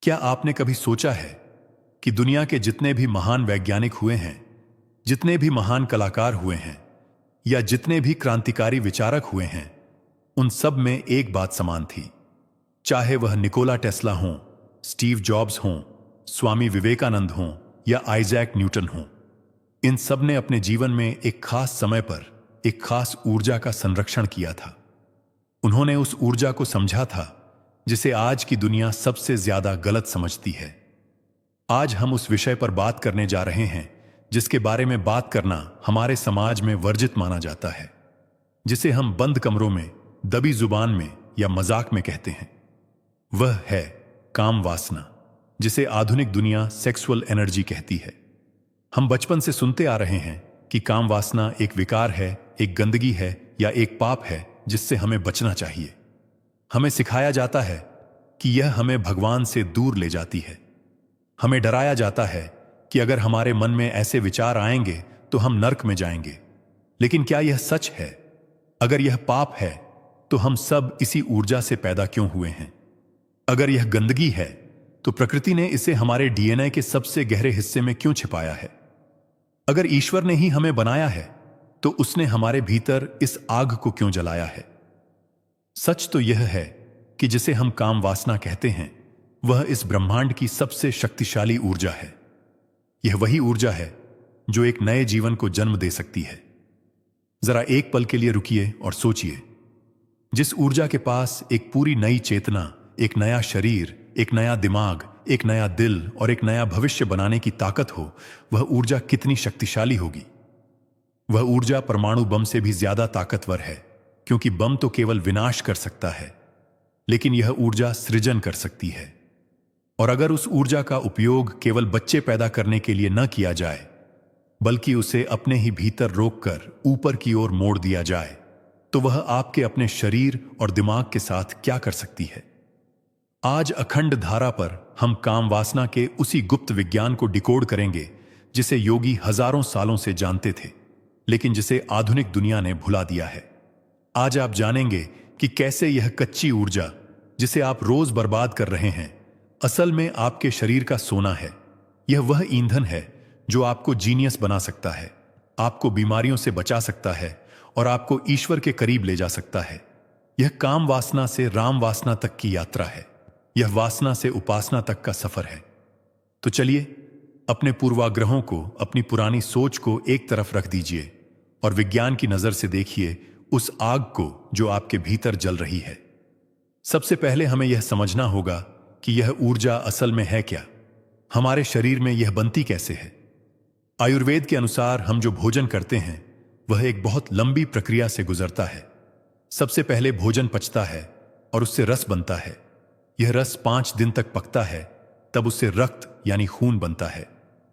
क्या आपने कभी सोचा है कि दुनिया के जितने भी महान वैज्ञानिक हुए हैं, जितने भी महान कलाकार हुए हैं या जितने भी क्रांतिकारी विचारक हुए हैं, उन सब में एक बात समान थी। चाहे वह निकोला टेस्ला हों, स्टीव जॉब्स हों, स्वामी विवेकानंद हों या आइजैक न्यूटन हों, इन सब ने अपने जीवन में एक खास समय पर एक खास ऊर्जा का संरक्षण किया था। उन्होंने उस ऊर्जा को समझा था जिसे आज की दुनिया सबसे ज्यादा गलत समझती है। आज हम उस विषय पर बात करने जा रहे हैं जिसके बारे में बात करना हमारे समाज में वर्जित माना जाता है, जिसे हम बंद कमरों में, दबी जुबान में या मजाक में कहते हैं। वह है काम वासना, जिसे आधुनिक दुनिया सेक्सुअल एनर्जी कहती है। हम बचपन से सुनते आ रहे हैं कि काम वासना एक विकार है, एक गंदगी है या एक पाप है जिससे हमें बचना चाहिए। हमें सिखाया जाता है कि यह हमें भगवान से दूर ले जाती है। हमें डराया जाता है कि अगर हमारे मन में ऐसे विचार आएंगे तो हम नर्क में जाएंगे। लेकिन क्या यह सच है? अगर यह पाप है तो हम सब इसी ऊर्जा से पैदा क्यों हुए हैं? अगर यह गंदगी है तो प्रकृति ने इसे हमारे डीएनए के सबसे गहरे हिस्से में क्यों छिपाया है? अगर ईश्वर ने ही हमें बनाया है तो उसने हमारे भीतर इस आग को क्यों जलाया है? सच तो यह है कि जिसे हम काम वासना कहते हैं, वह इस ब्रह्मांड की सबसे शक्तिशाली ऊर्जा है। यह वही ऊर्जा है जो एक नए जीवन को जन्म दे सकती है। जरा एक पल के लिए रुकिए और सोचिए। जिस ऊर्जा के पास एक पूरी नई चेतना, एक नया शरीर, एक नया दिमाग, एक नया दिल और एक नया भविष्य बनाने की ताकत हो, वह ऊर्जा कितनी शक्तिशाली होगी। वह ऊर्जा परमाणु बम से भी ज्यादा ताकतवर है, क्योंकि बम तो केवल विनाश कर सकता है, लेकिन यह ऊर्जा सृजन कर सकती है। और अगर उस ऊर्जा का उपयोग केवल बच्चे पैदा करने के लिए न किया जाए, बल्कि उसे अपने ही भीतर रोककर ऊपर की ओर मोड़ दिया जाए, तो वह आपके अपने शरीर और दिमाग के साथ क्या कर सकती है। आज अखंड धारा पर हम काम वासना के उसी गुप्त विज्ञान को डिकोड करेंगे जिसे योगी हजारों सालों से जानते थे, लेकिन जिसे आधुनिक दुनिया ने भुला दिया है। आज आप जानेंगे कि कैसे यह कच्ची ऊर्जा, जिसे आप रोज बर्बाद कर रहे हैं, असल में आपके शरीर का सोना है। यह वह ईंधन है जो आपको जीनियस बना सकता है, आपको बीमारियों से बचा सकता है और आपको ईश्वर के करीब ले जा सकता है। यह काम वासना से राम वासना तक की यात्रा है। यह वासना से उपासना तक का सफर है। तो चलिए, अपने पूर्वाग्रहों को, अपनी पुरानी सोच को एक तरफ रख दीजिए और विज्ञान की नजर से देखिए उस आग को जो आपके भीतर जल रही है। सबसे पहले हमें यह समझना होगा कि यह ऊर्जा असल में है क्या। हमारे शरीर में यह बनती कैसे है। आयुर्वेद के अनुसार हम जो भोजन करते हैं वह एक बहुत लंबी प्रक्रिया से गुजरता है। सबसे पहले भोजन पचता है और उससे रस बनता है। यह रस 5 दिन तक पकता है, तब उससे रक्त यानी खून बनता है।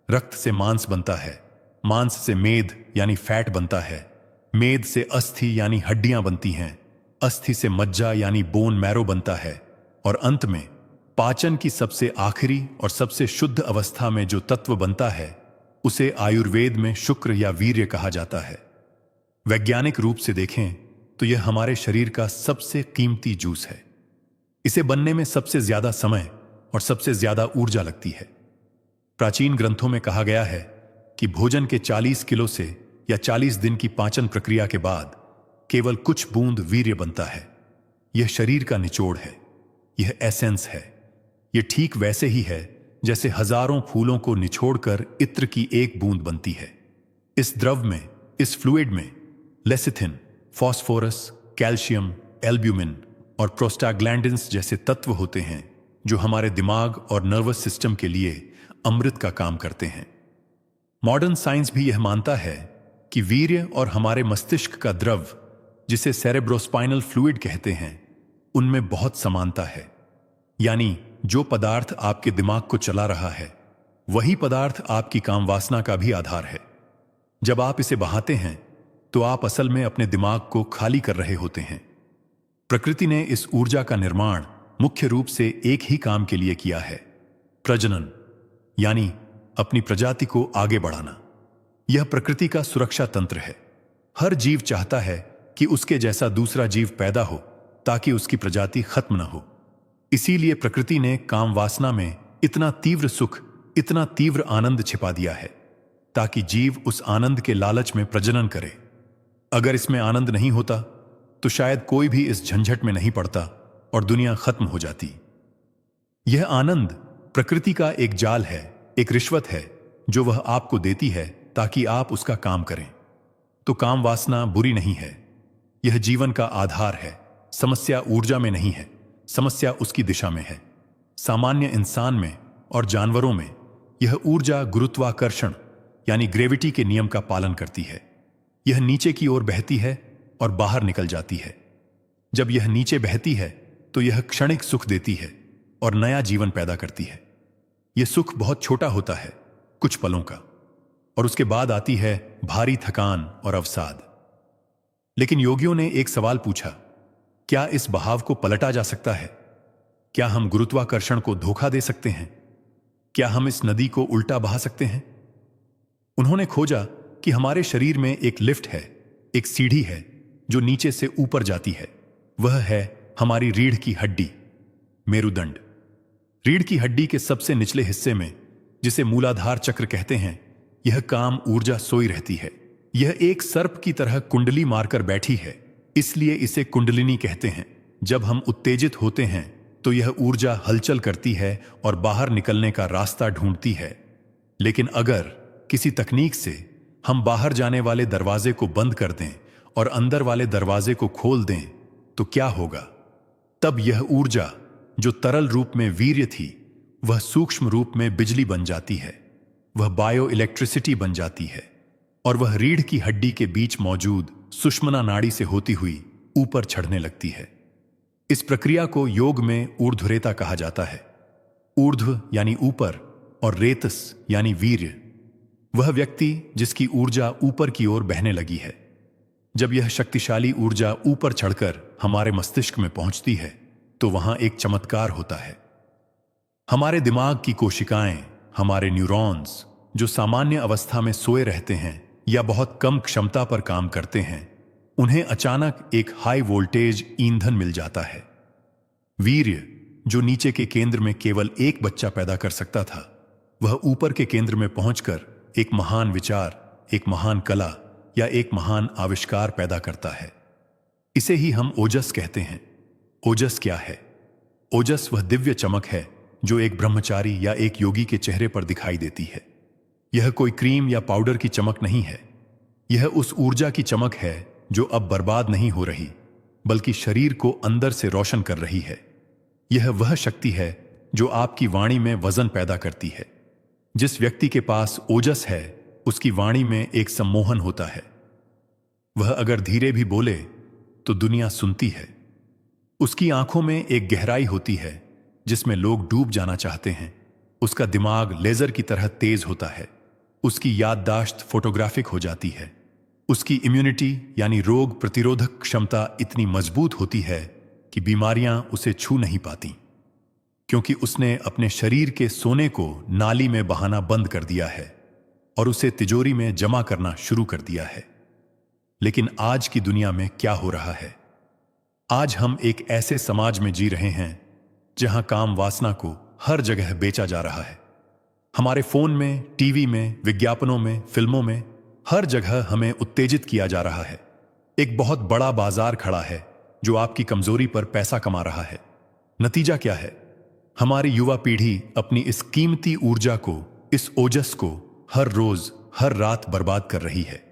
रक्त से मांस बनता है, मांस से मेद यानी फैट बनता है, मेद से अस्थि यानी हड्डियां बनती हैं, अस्थि से मज्जा यानी बोन मैरो बनता है, और अंत में पाचन की सबसे आखिरी और सबसे शुद्ध अवस्था में जो तत्व बनता है उसे आयुर्वेद में शुक्र या वीर्य कहा जाता है। वैज्ञानिक रूप से देखें तो यह हमारे शरीर का सबसे कीमती जूस है। इसे बनने में सबसे ज्यादा समय और सबसे ज्यादा ऊर्जा लगती है। प्राचीन ग्रंथों में कहा गया है कि भोजन के 40 किलो से या 40 दिन की पाचन प्रक्रिया के बाद केवल कुछ बूंद वीर्य बनता है। यह शरीर का निचोड़ है, यह एसेंस है। यह ठीक वैसे ही है जैसे हजारों फूलों को निचोड़कर इत्र की एक बूंद बनती है। इस द्रव में, इस फ्लूइड में लेसिथिन, फास्फोरस, कैल्शियम, एल्ब्यूमिन और प्रोस्टाग्लैंडिन्स जैसे तत्व होते हैं जो हमारे दिमाग और नर्वस सिस्टम के लिए अमृत का काम करते हैं। मॉडर्न साइंस भी यह मानता है कि वीर्य और हमारे मस्तिष्क का द्रव, जिसे सेरेब्रोस्पाइनल फ्लूइड कहते हैं, उनमें बहुत समानता है। यानी जो पदार्थ आपके दिमाग को चला रहा है वही पदार्थ आपकी काम वासना का भी आधार है। जब आप इसे बहाते हैं तो आप असल में अपने दिमाग को खाली कर रहे होते हैं। प्रकृति ने इस ऊर्जा का निर्माण मुख्य रूप से एक ही काम के लिए किया है, प्रजनन, यानी अपनी प्रजाति को आगे बढ़ाना। यह प्रकृति का सुरक्षा तंत्र है। हर जीव चाहता है कि उसके जैसा दूसरा जीव पैदा हो ताकि उसकी प्रजाति खत्म न हो। इसीलिए प्रकृति ने काम वासना में इतना तीव्र सुख, इतना तीव्र आनंद छिपा दिया है, ताकि जीव उस आनंद के लालच में प्रजनन करे। अगर इसमें आनंद नहीं होता तो शायद कोई भी इस झंझट में नहीं पड़ता और दुनिया खत्म हो जाती। यह आनंद प्रकृति का एक जाल है, एक रिश्वत है जो वह आपको देती है ताकि आप उसका काम करें। तो काम वासना बुरी नहीं है, यह जीवन का आधार है। समस्या ऊर्जा में नहीं है, समस्या उसकी दिशा में है। सामान्य इंसान में और जानवरों में यह ऊर्जा गुरुत्वाकर्षण यानी ग्रेविटी के नियम का पालन करती है। यह नीचे की ओर बहती है और बाहर निकल जाती है। जब यह नीचे बहती है तो यह क्षणिक सुख देती है और नया जीवन पैदा करती है। यह सुख बहुत छोटा होता है, कुछ पलों का, और उसके बाद आती है भारी थकान और अवसाद। लेकिन योगियों ने एक सवाल पूछा, क्या इस बहाव को पलटा जा सकता है? क्या हम गुरुत्वाकर्षण को धोखा दे सकते हैं? क्या हम इस नदी को उल्टा बहा सकते हैं? उन्होंने खोजा कि हमारे शरीर में एक लिफ्ट है, एक सीढ़ी है जो नीचे से ऊपर जाती है। वह है हमारी रीढ़ की हड्डी, मेरुदंड। रीढ़ की हड्डी के सबसे निचले हिस्से में, जिसे मूलाधार चक्र कहते हैं, यह काम ऊर्जा सोई रहती है। यह एक सर्प की तरह कुंडली मारकर बैठी है, इसलिए इसे कुंडलिनी कहते हैं। जब हम उत्तेजित होते हैं तो यह ऊर्जा हलचल करती है और बाहर निकलने का रास्ता ढूंढती है। लेकिन अगर किसी तकनीक से हम बाहर जाने वाले दरवाजे को बंद कर दें और अंदर वाले दरवाजे को खोल दें तो क्या होगा? तब यह ऊर्जा जो तरल रूप में वीर्य थी, वह सूक्ष्म रूप में बिजली बन जाती है। वह बायो इलेक्ट्रिसिटी बन जाती है और वह रीढ़ की हड्डी के बीच मौजूद सुषुम्ना नाड़ी से होती हुई ऊपर चढ़ने लगती है। इस प्रक्रिया को योग में ऊर्ध्वरेता कहा जाता है। ऊर्ध्व यानी ऊपर और रेतस यानी वीर्य। वह व्यक्ति जिसकी ऊर्जा ऊपर की ओर बहने लगी है। जब यह शक्तिशाली ऊर्जा ऊपर चढ़कर हमारे मस्तिष्क में पहुंचती है तो वहां एक चमत्कार होता है। हमारे दिमाग की कोशिकाएं, हमारे न्यूरॉन्स जो सामान्य अवस्था में सोए रहते हैं या बहुत कम क्षमता पर काम करते हैं, उन्हें अचानक एक हाई वोल्टेज ईंधन मिल जाता है। वीर्य जो नीचे के केंद्र में केवल एक बच्चा पैदा कर सकता था, वह ऊपर के केंद्र में पहुंचकर एक महान विचार, एक महान कला या एक महान आविष्कार पैदा करता है। इसे ही हम ओजस कहते हैं। ओजस क्या है? ओजस वह दिव्य चमक है जो एक ब्रह्मचारी या एक योगी के चेहरे पर दिखाई देती है। यह कोई क्रीम या पाउडर की चमक नहीं है। यह उस ऊर्जा की चमक है जो अब बर्बाद नहीं हो रही, बल्कि शरीर को अंदर से रोशन कर रही है। यह वह शक्ति है जो आपकी वाणी में वजन पैदा करती है। जिस व्यक्ति के पास ओजस है, उसकी वाणी में एक सम्मोहन होता है। वह अगर धीरे भी बोले तो दुनिया सुनती है। उसकी आंखों में एक गहराई होती है जिसमें लोग डूब जाना चाहते हैं। उसका दिमाग लेजर की तरह तेज होता है। उसकी याददाश्त फोटोग्राफिक हो जाती है। उसकी इम्यूनिटी यानी रोग प्रतिरोधक क्षमता इतनी मजबूत होती है कि बीमारियां उसे छू नहीं पाती, क्योंकि उसने अपने शरीर के सोने को नाली में बहाना बंद कर दिया है और उसे तिजोरी में जमा करना शुरू कर दिया है। लेकिन आज की दुनिया में क्या हो रहा है? आज हम एक ऐसे समाज में जी रहे हैं जहां काम वासना को हर जगह बेचा जा रहा है। हमारे फोन में, टीवी में, विज्ञापनों में, फिल्मों में, हर जगह हमें उत्तेजित किया जा रहा है। एक बहुत बड़ा बाजार खड़ा है जो आपकी कमजोरी पर पैसा कमा रहा है। नतीजा क्या है? हमारी युवा पीढ़ी अपनी इस कीमती ऊर्जा को, इस ओजस को हर रोज, हर रात बर्बाद कर रही है।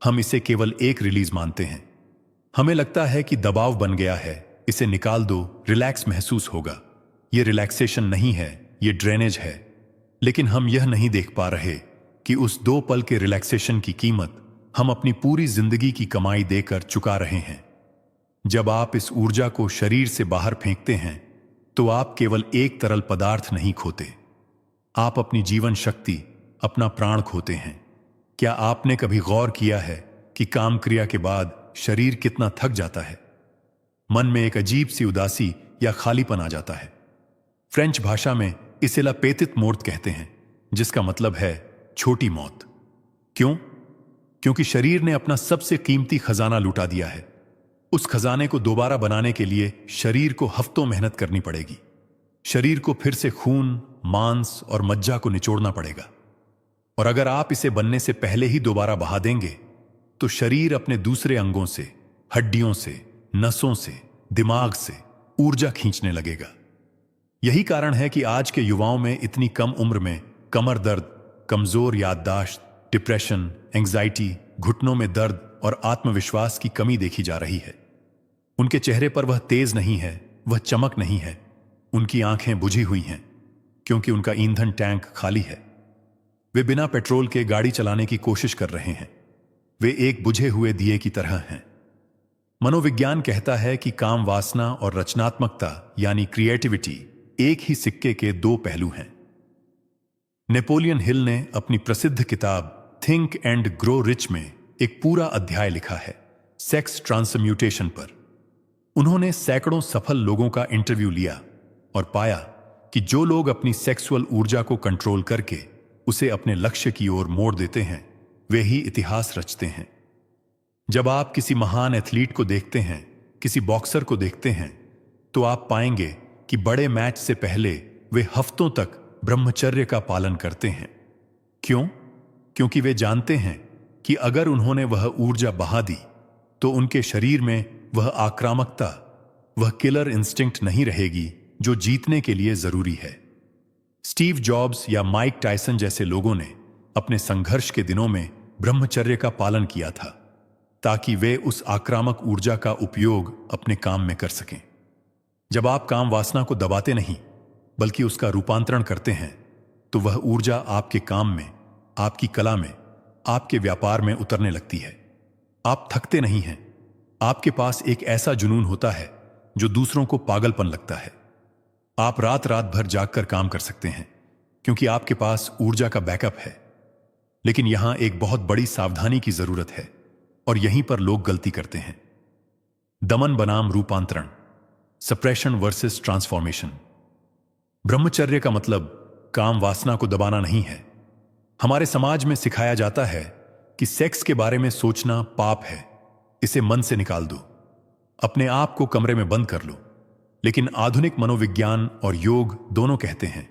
हम इसे केवल एक रिलीज मानते हैं। हमें लगता है कि दबाव बन गया है, इसे निकाल दो, रिलैक्स महसूस होगा। यह रिलैक्सेशन नहीं है, यह ड्रेनेज है। लेकिन हम यह नहीं देख पा रहे कि उस 2 पल के रिलैक्सेशन की कीमत हम अपनी पूरी जिंदगी की कमाई देकर चुका रहे हैं। जब आप इस ऊर्जा को शरीर से बाहर फेंकते हैं तो आप केवल एक तरल पदार्थ नहीं खोते, आप अपनी जीवन शक्ति, अपना प्राण खोते हैं। क्या आपने कभी गौर किया है कि काम क्रिया के बाद शरीर कितना थक जाता है? मन में एक अजीब सी उदासी या खालीपन आ जाता है। फ्रेंच भाषा में इसे ला पेतित मोर्त कहते हैं, जिसका मतलब है छोटी मौत। क्यों? क्योंकि शरीर ने अपना सबसे कीमती खजाना लुटा दिया है। उस खजाने को दोबारा बनाने के लिए शरीर को हफ्तों मेहनत करनी पड़ेगी। शरीर को फिर से खून, मांस और मज्जा को निचोड़ना पड़ेगा। और अगर आप इसे बनने से पहले ही दोबारा बहा देंगे तो शरीर अपने दूसरे अंगों से, हड्डियों से, नसों से, दिमाग से ऊर्जा खींचने लगेगा। यही कारण है कि आज के युवाओं में इतनी कम उम्र में कमर दर्द, कमजोर याददाश्त, डिप्रेशन, एंग्जाइटी, घुटनों में दर्द और आत्मविश्वास की कमी देखी जा रही है। उनके चेहरे पर वह तेज नहीं है, वह चमक नहीं है। उनकी आंखें बुझी हुई हैं क्योंकि उनका ईंधन टैंक खाली है। वे बिना पेट्रोल के गाड़ी चलाने की कोशिश कर रहे हैं। वे एक बुझे हुए दिए की तरह हैं। मनोविज्ञान कहता है कि काम वासना और रचनात्मकता यानी क्रिएटिविटी एक ही सिक्के के दो पहलू हैं। नेपोलियन हिल ने अपनी प्रसिद्ध किताब थिंक एंड ग्रो रिच में एक पूरा अध्याय लिखा है सेक्स ट्रांसम्यूटेशन पर। उन्होंने सैकड़ों सफल लोगों का इंटरव्यू लिया और पाया कि जो लोग अपनी सेक्सुअल ऊर्जा को कंट्रोल करके उसे अपने लक्ष्य की ओर मोड़ देते हैं, वे ही इतिहास रचते हैं। जब आप किसी महान एथलीट को देखते हैं, किसी बॉक्सर को देखते हैं, तो आप पाएंगे कि बड़े मैच से पहले वे हफ्तों तक ब्रह्मचर्य का पालन करते हैं। क्यों? क्योंकि वे जानते हैं कि अगर उन्होंने वह ऊर्जा बहा दी तो उनके शरीर में वह आक्रामकता, वह किलर इंस्टिंक्ट नहीं रहेगी जो जीतने के लिए जरूरी है। स्टीव जॉब्स या माइक टायसन जैसे लोगों ने अपने संघर्ष के दिनों में ब्रह्मचर्य का पालन किया था ताकि वे उस आक्रामक ऊर्जा का उपयोग अपने काम में कर सकें। जब आप काम वासना को दबाते नहीं बल्कि उसका रूपांतरण करते हैं तो वह ऊर्जा आपके काम में, आपकी कला में, आपके व्यापार में उतरने लगती है। आप थकते नहीं हैं। आपके पास एक ऐसा जुनून होता है जो दूसरों को पागलपन लगता है। आप रात रात भर जागकर काम कर सकते हैं क्योंकि आपके पास ऊर्जा का बैकअप है। लेकिन यहां एक बहुत बड़ी सावधानी की जरूरत है और यहीं पर लोग गलती करते हैं। दमन बनाम रूपांतरण, सप्रेशन वर्सेस ट्रांसफॉर्मेशन। ब्रह्मचर्य का मतलब काम वासना को दबाना नहीं है। हमारे समाज में सिखाया जाता है कि सेक्स के बारे में सोचना पाप है, इसे मन से निकाल दो, अपने आप को कमरे में बंद कर लो। लेकिन आधुनिक मनोविज्ञान और योग दोनों कहते हैं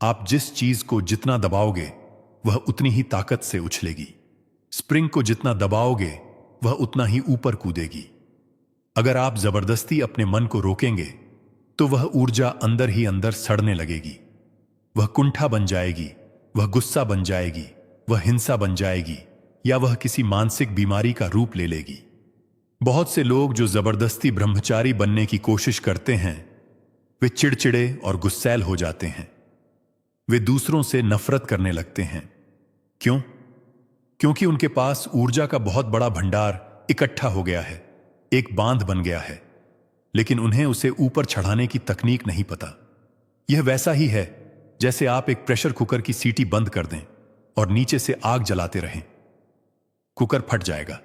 आप जिस चीज को जितना दबाओगे वह उतनी ही ताकत से उछलेगी। स्प्रिंग को जितना दबाओगे वह उतना ही ऊपर कूदेगी। अगर आप जबरदस्ती अपने मन को रोकेंगे तो वह ऊर्जा अंदर ही अंदर सड़ने लगेगी। वह कुंठा बन जाएगी, वह गुस्सा बन जाएगी, वह हिंसा बन जाएगी या वह किसी मानसिक बीमारी का रूप ले लेगी। बहुत से लोग जो जबरदस्ती ब्रह्मचारी बनने की कोशिश करते हैं वे चिड़चिड़े और गुस्सैल हो जाते हैं। वे दूसरों से नफरत करने लगते हैं। क्यों? क्योंकि उनके पास ऊर्जा का बहुत बड़ा भंडार इकट्ठा हो गया है, एक बांध बन गया है, लेकिन उन्हें उसे ऊपर चढ़ाने की तकनीक नहीं पता। यह वैसा ही है जैसे आप एक प्रेशर कुकर की सीटी बंद कर दें और नीचे से आग जलाते रहें। कुकर फट जाएगा।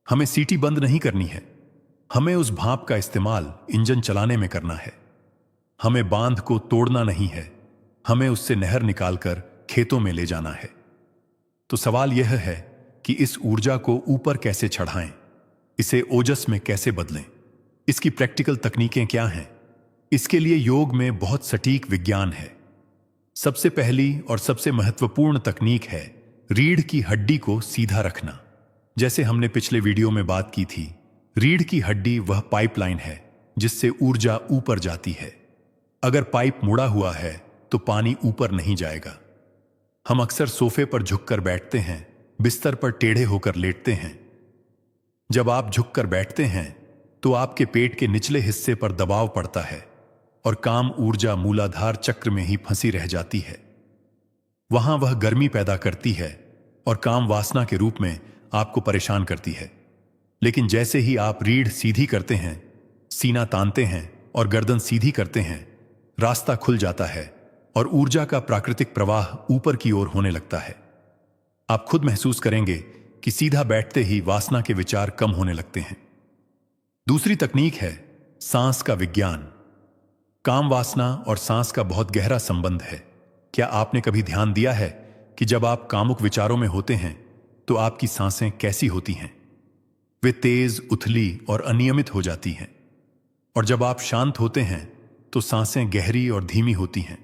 हमें सीटी बंद नहीं करनी है, हमें उस भाप का इस्तेमाल इंजन चलाने में करना है। हमें बांध को तोड़ना नहीं है, हमें उससे नहर निकालकर खेतों में ले जाना है। तो सवाल यह है कि इस ऊर्जा को ऊपर कैसे चढ़ाएं, इसे ओजस में कैसे बदलें, इसकी प्रैक्टिकल तकनीकें क्या हैं? इसके लिए योग में बहुत सटीक विज्ञान है। सबसे पहली और सबसे महत्वपूर्ण तकनीक है रीढ़ की हड्डी को सीधा रखना। जैसे हमने पिछले वीडियो में बात की थी, रीढ़ की हड्डी वह पाइपलाइन है जिससे ऊर्जा ऊपर जाती है। अगर पाइप मुड़ा हुआ है तो पानी ऊपर नहीं जाएगा। हम अक्सर सोफे पर झुककर बैठते हैं, बिस्तर पर टेढ़े होकर लेटते हैं। जब आप झुककर बैठते हैं तो आपके पेट के निचले हिस्से पर दबाव पड़ता है और काम ऊर्जा मूलाधार चक्र में ही फंसी रह जाती है। वहां वह गर्मी पैदा करती है और काम वासना के रूप में आपको परेशान करती है। लेकिन जैसे ही आप रीढ़ सीधी करते हैं, सीना तानते हैं और गर्दन सीधी करते हैं, रास्ता खुल जाता है और ऊर्जा का प्राकृतिक प्रवाह ऊपर की ओर होने लगता है। आप खुद महसूस करेंगे कि सीधा बैठते ही वासना के विचार कम होने लगते हैं। दूसरी तकनीक है सांस का विज्ञान। काम वासना और सांस का बहुत गहरा संबंध है। क्या आपने कभी ध्यान दिया है कि जब आप कामुक विचारों में होते हैं तो आपकी सांसें कैसी होती हैं? वे तेज, उथली और अनियमित हो जाती हैं। और जब आप शांत होते हैं तो सांसें गहरी और धीमी होती हैं।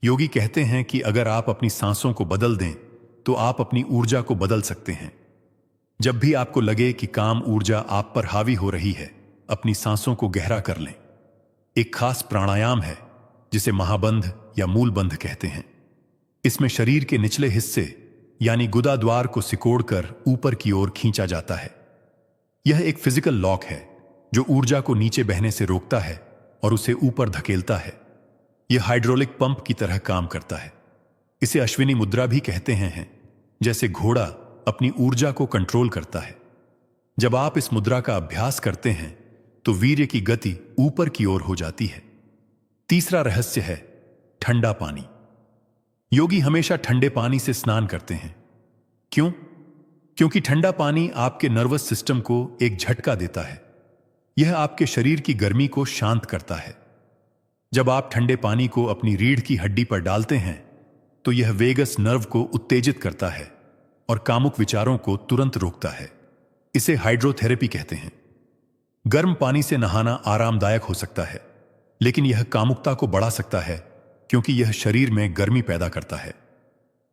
योगी कहते हैं कि अगर आप अपनी सांसों को बदल दें तो आप अपनी ऊर्जा को बदल सकते हैं। जब भी आपको लगे कि काम ऊर्जा आप पर हावी हो रही है, अपनी सांसों को गहरा कर लें। एक खास प्राणायाम है जिसे महाबंध या मूलबंध कहते हैं। इसमें शरीर के निचले हिस्से यानी गुदाद्वार को सिकोड़कर ऊपर की ओर खींचा जाता है। यह एक फिजिकल लॉक है जो ऊर्जा को नीचे बहने से रोकता है और उसे ऊपर धकेलता है। यह हाइड्रोलिक पंप की तरह काम करता है। इसे अश्विनी मुद्रा भी कहते हैं, जैसे घोड़ा अपनी ऊर्जा को कंट्रोल करता है। जब आप इस मुद्रा का अभ्यास करते हैं तो वीर्य की गति ऊपर की ओर हो जाती है। तीसरा रहस्य है ठंडा पानी। योगी हमेशा ठंडे पानी से स्नान करते हैं। क्यों? क्योंकि ठंडा पानी आपके नर्वस सिस्टम को एक झटका देता है। यह आपके शरीर की गर्मी को शांत करता है। जब आप ठंडे पानी को अपनी रीढ़ की हड्डी पर डालते हैं तो यह वेगस नर्व को उत्तेजित करता है और कामुक विचारों को तुरंत रोकता है। इसे हाइड्रोथेरेपी कहते हैं। गर्म पानी से नहाना आरामदायक हो सकता है, लेकिन यह कामुकता को बढ़ा सकता है क्योंकि यह शरीर में गर्मी पैदा करता है।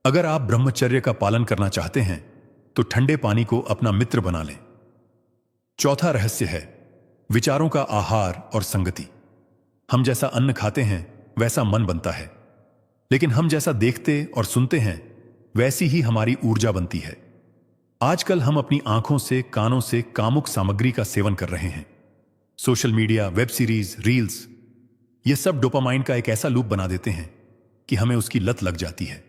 अगर आप ब्रह्मचर्य का पालन करना चाहते हैं तो ठंडे पानी को अपना मित्र बना लें। चौथा रहस्य है विचारों का आहार और संगति। हम जैसा अन्न खाते हैं वैसा मन बनता है, लेकिन हम जैसा देखते और सुनते हैं वैसी ही हमारी ऊर्जा बनती है। आजकल हम अपनी आंखों से, कानों से कामुक सामग्री का सेवन कर रहे हैं। Social media, web series, reels, ये सब डोपामाइन का एक ऐसा लूप बना देते हैं कि हमें उसकी लत लग जाती है।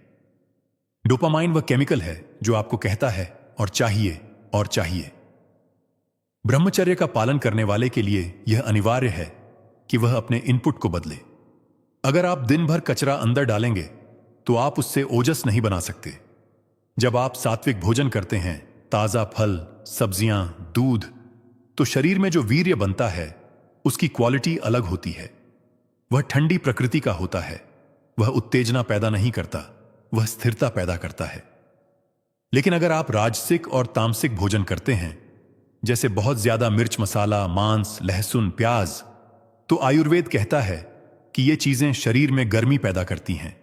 डोपामाइन वह केमिकल है जो आपको कहता है और चाहिए और चाहिए। ब्रह्मचर्य का पालन करने वाले के लिए यह अनिवार्य है कि वह अपने इनपुट को बदले। अगर आप दिन भर कचरा अंदर डालेंगे तो आप उससे ओजस नहीं बना सकते। जब आप सात्विक भोजन करते हैं, ताजा फल, सब्जियां, दूध, तो शरीर में जो वीर्य बनता है उसकी क्वालिटी अलग होती है। वह ठंडी प्रकृति का होता है। वह उत्तेजना पैदा नहीं करता, वह स्थिरता पैदा करता है। लेकिन अगर आप राजसिक और तामसिक भोजन करते हैं, जैसे बहुत ज्यादा मिर्च मसाला, मांस, लहसुन, प्याज, तो आयुर्वेद कहता है कि ये चीजें शरीर में गर्मी पैदा करती हैं।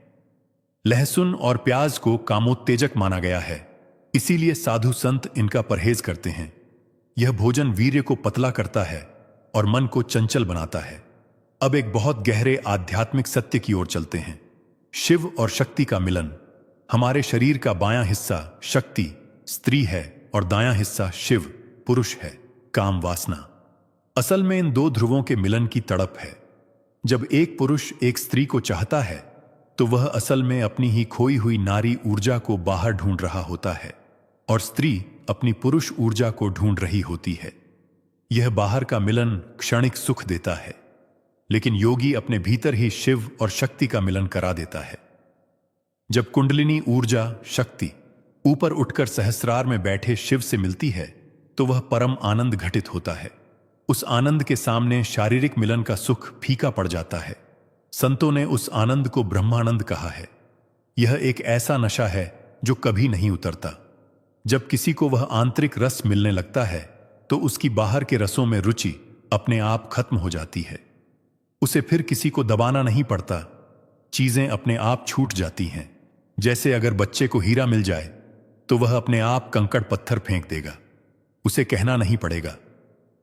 लहसुन और प्याज को कामोत्तेजक माना गया है, इसीलिए साधु संत इनका परहेज करते हैं। यह भोजन वीर्य को पतला करता है और मन को चंचल बनाता है। अब एक बहुत गहरे आध्यात्मिक सत्य की ओर चलते हैं। शिव और शक्ति का मिलन। हमारे शरीर का बायां हिस्सा शक्ति, स्त्री है, और दायां हिस्सा शिव, पुरुष है, काम वासना। असल में इन दो ध्रुवों के मिलन की तड़प है। जब एक पुरुष एक स्त्री को चाहता है तो वह असल में अपनी ही खोई हुई नारी ऊर्जा को बाहर ढूंढ रहा होता है, और स्त्री अपनी पुरुष ऊर्जा को ढूंढ रही होती है। यह बाहर का मिलन क्षणिक सुख देता है, लेकिन योगी अपने भीतर ही शिव और शक्ति का मिलन करा देता है। जब कुंडलिनी ऊर्जा शक्ति ऊपर उठकर सहस्रार में बैठे शिव से मिलती है तो वह परम आनंद घटित होता है। उस आनंद के सामने शारीरिक मिलन का सुख फीका पड़ जाता है। संतों ने उस आनंद को ब्रह्मानंद कहा है। यह एक ऐसा नशा है जो कभी नहीं उतरता। जब किसी को वह आंतरिक रस मिलने लगता है तो उसकी बाहर के रसों में रुचि अपने आप खत्म हो जाती है। उसे फिर किसी को दबाना नहीं पड़ता, चीजें अपने आप छूट जाती हैं। जैसे अगर बच्चे को हीरा मिल जाए तो वह अपने आप कंकड़ पत्थर फेंक देगा, उसे कहना नहीं पड़ेगा।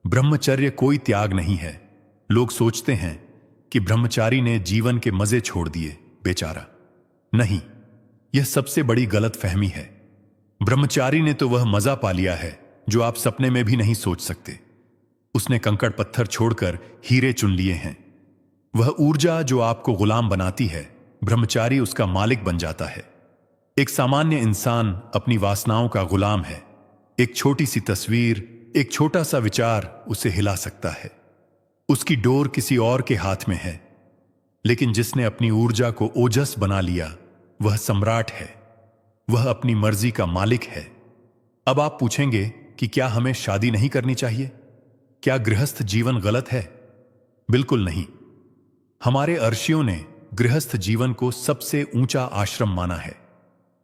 ब्रह्मचर्य कोई त्याग नहीं है। लोग सोचते हैं कि ब्रह्मचारी ने जीवन के मजे छोड़ दिए, बेचारा। नहीं, यह सबसे बड़ी गलत फहमी है। ब्रह्मचारी ने तो वह मजा पा लिया है जो आप सपने में भी नहीं सोच सकते। उसने कंकड़ पत्थर छोड़कर हीरे चुन लिए हैं। वह ऊर्जा जो आपको गुलाम बनाती है, ब्रह्मचारी उसका मालिक बन जाता है। एक सामान्य इंसान अपनी वासनाओं का गुलाम है। एक छोटी सी तस्वीर, एक छोटा सा विचार उसे हिला सकता है। उसकी डोर किसी और के हाथ में है। लेकिन जिसने अपनी ऊर्जा को ओजस बना लिया वह सम्राट है, वह अपनी मर्जी का मालिक है। अब आप पूछेंगे कि क्या हमें शादी नहीं करनी चाहिए? क्या गृहस्थ जीवन गलत है? बिल्कुल नहीं। हमारे ऋषियों ने गृहस्थ जीवन को सबसे ऊंचा आश्रम माना है,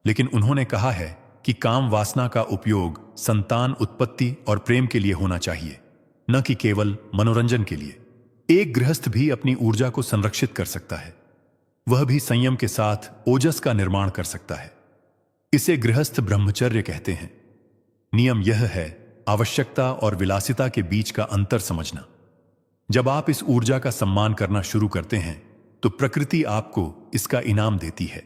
लेकिन उन्होंने कहा है कि काम वासना का उपयोग संतान उत्पत्ति और प्रेम के लिए होना चाहिए, न कि केवल मनोरंजन के लिए। एक गृहस्थ भी अपनी ऊर्जा को संरक्षित कर सकता है। वह भी संयम के साथ ओजस का निर्माण कर सकता है। इसे गृहस्थ ब्रह्मचर्य कहते हैं। नियम यह है आवश्यकता और विलासिता के बीच का अंतर समझना। जब आप इस ऊर्जा का सम्मान करना शुरू करते हैं तो प्रकृति आपको इसका इनाम देती है।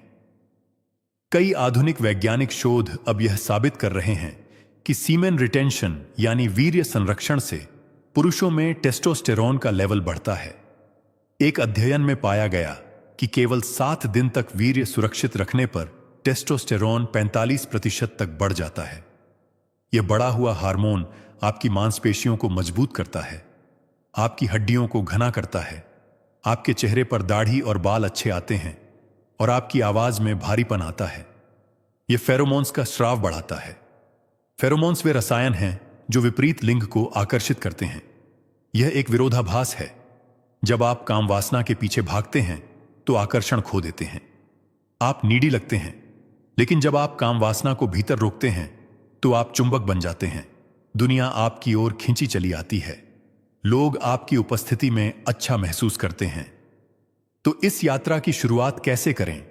कई आधुनिक वैज्ञानिक शोध अब यह साबित कर रहे हैं कि सीमेन रिटेंशन यानी वीर्य संरक्षण से पुरुषों में टेस्टोस्टेरोन का लेवल बढ़ता है। एक अध्ययन में पाया गया कि केवल 7 दिन तक वीर्य सुरक्षित रखने पर टेस्टोस्टेरोन 45% तक बढ़ जाता है। यह बढ़ा हुआ हार्मोन आपकी मांसपेशियों को मजबूत करता है, आपकी हड्डियों को घना करता है, आपके चेहरे पर दाढ़ी और बाल अच्छे आते हैं और आपकी आवाज में भारीपन आता है। यह फेरोमोन्स का स्राव बढ़ाता है। फेरोमोन्स वे रसायन हैं जो विपरीत लिंग को आकर्षित करते हैं। यह एक विरोधाभास है। जब आप काम वासना के पीछे भागते हैं तो आकर्षण खो देते हैं, आप नीडी लगते हैं। लेकिन जब आप काम वासना को भीतर रोकते हैं तो आप चुंबक बन जाते हैं। दुनिया आपकी ओर खींची चली आती है। लोग आपकी उपस्थिति में अच्छा महसूस करते हैं। तो इस यात्रा की शुरुआत कैसे करें?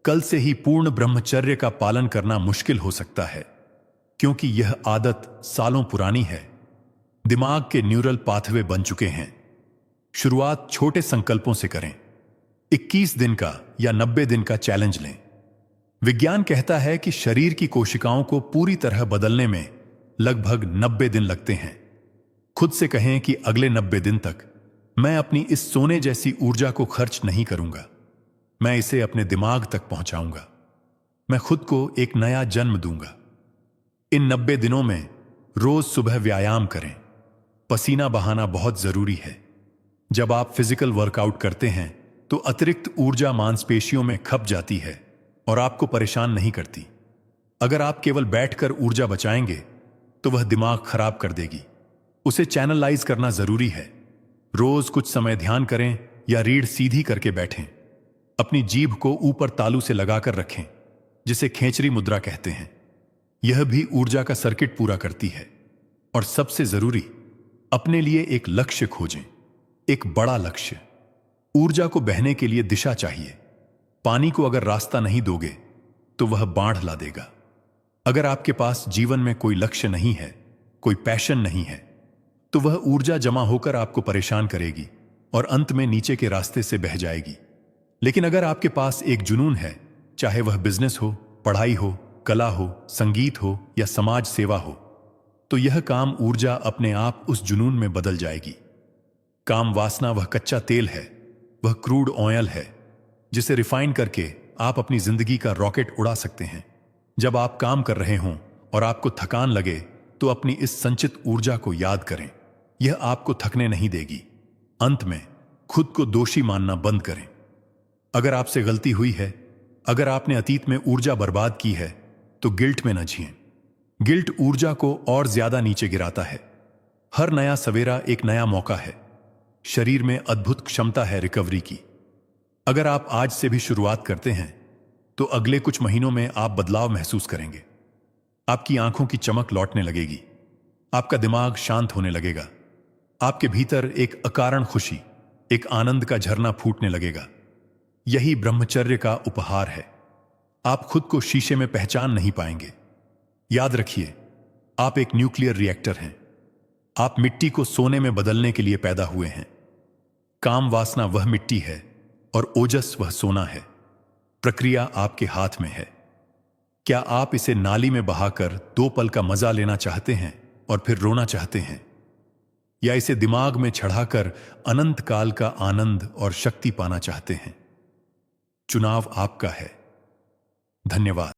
कल से ही पूर्ण ब्रह्मचर्य का पालन करना मुश्किल हो सकता है, क्योंकि यह आदत सालों पुरानी है। दिमाग के न्यूरल पाथवे बन चुके हैं। शुरुआत छोटे संकल्पों से करें। 21 दिन का या 90 दिन का चैलेंज लें। विज्ञान कहता है कि शरीर की कोशिकाओं को पूरी तरह बदलने में लगभग 90 दिन लगते हैं। खुद से कहें कि अगले 90 दिन तक मैं अपनी इस सोने जैसी ऊर्जा को खर्च नहीं करूंगा। मैं इसे अपने दिमाग तक पहुंचाऊंगा। मैं खुद को एक नया जन्म दूंगा। इन 90 दिनों में रोज सुबह व्यायाम करें। पसीना बहाना बहुत जरूरी है। जब आप फिजिकल वर्कआउट करते हैं तो अतिरिक्त ऊर्जा मांसपेशियों में खप जाती है और आपको परेशान नहीं करती। अगर आप केवल बैठकर ऊर्जा बचाएंगे तो वह दिमाग खराब कर देगी। उसे चैनलाइज करना जरूरी है। रोज कुछ समय ध्यान करें या रीढ़ सीधी करके बैठें। अपनी जीभ को ऊपर तालू से लगाकर रखें, जिसे खेचरी मुद्रा कहते हैं। यह भी ऊर्जा का सर्किट पूरा करती है। और सबसे जरूरी, अपने लिए एक लक्ष्य खोजें, एक बड़ा लक्ष्य। ऊर्जा को बहने के लिए दिशा चाहिए। पानी को अगर रास्ता नहीं दोगे तो वह बाढ़ ला देगा। अगर आपके पास जीवन में कोई लक्ष्य नहीं है, कोई पैशन नहीं है, तो वह ऊर्जा जमा होकर आपको परेशान करेगी और अंत में नीचे के रास्ते से बह जाएगी। लेकिन अगर आपके पास एक जुनून है, चाहे वह बिजनेस हो, पढ़ाई हो, कला हो, संगीत हो या समाज सेवा हो, तो यह काम ऊर्जा अपने आप उस जुनून में बदल जाएगी। काम वासना वह कच्चा तेल है, वह क्रूड ऑयल है, जिसे रिफाइन करके आप अपनी जिंदगी का रॉकेट उड़ा सकते हैं। जब आप काम कर रहे हों और आपको थकान लगे तो अपनी इस संचित ऊर्जा को याद करें। यह आपको थकने नहीं देगी। अंत में खुद को दोषी मानना बंद करें। अगर आपसे गलती हुई है, अगर आपने अतीत में ऊर्जा बर्बाद की है, तो गिल्ट में न जिएं। गिल्ट ऊर्जा को और ज्यादा नीचे गिराता है। हर नया सवेरा एक नया मौका है। शरीर में अद्भुत क्षमता है रिकवरी की। अगर आप आज से भी शुरुआत करते हैं तो अगले कुछ महीनों में आप बदलाव महसूस करेंगे। आपकी आंखों की चमक लौटने लगेगी, आपका दिमाग शांत होने लगेगा, आपके भीतर एक अकारण खुशी, एक आनंद का झरना फूटने लगेगा। यही ब्रह्मचर्य का उपहार है। आप खुद को शीशे में पहचान नहीं पाएंगे। याद रखिए, आप एक न्यूक्लियर रिएक्टर हैं। आप मिट्टी को सोने में बदलने के लिए पैदा हुए हैं। काम वासना वह मिट्टी है और ओजस वह सोना है। प्रक्रिया आपके हाथ में है। क्या आप इसे नाली में बहाकर 2 पल का मजा लेना चाहते हैं और फिर रोना चाहते हैं, या इसे दिमाग में चढ़ाकर अनंत काल का आनंद और शक्ति पाना चाहते हैं? चुनाव आपका है। धन्यवाद।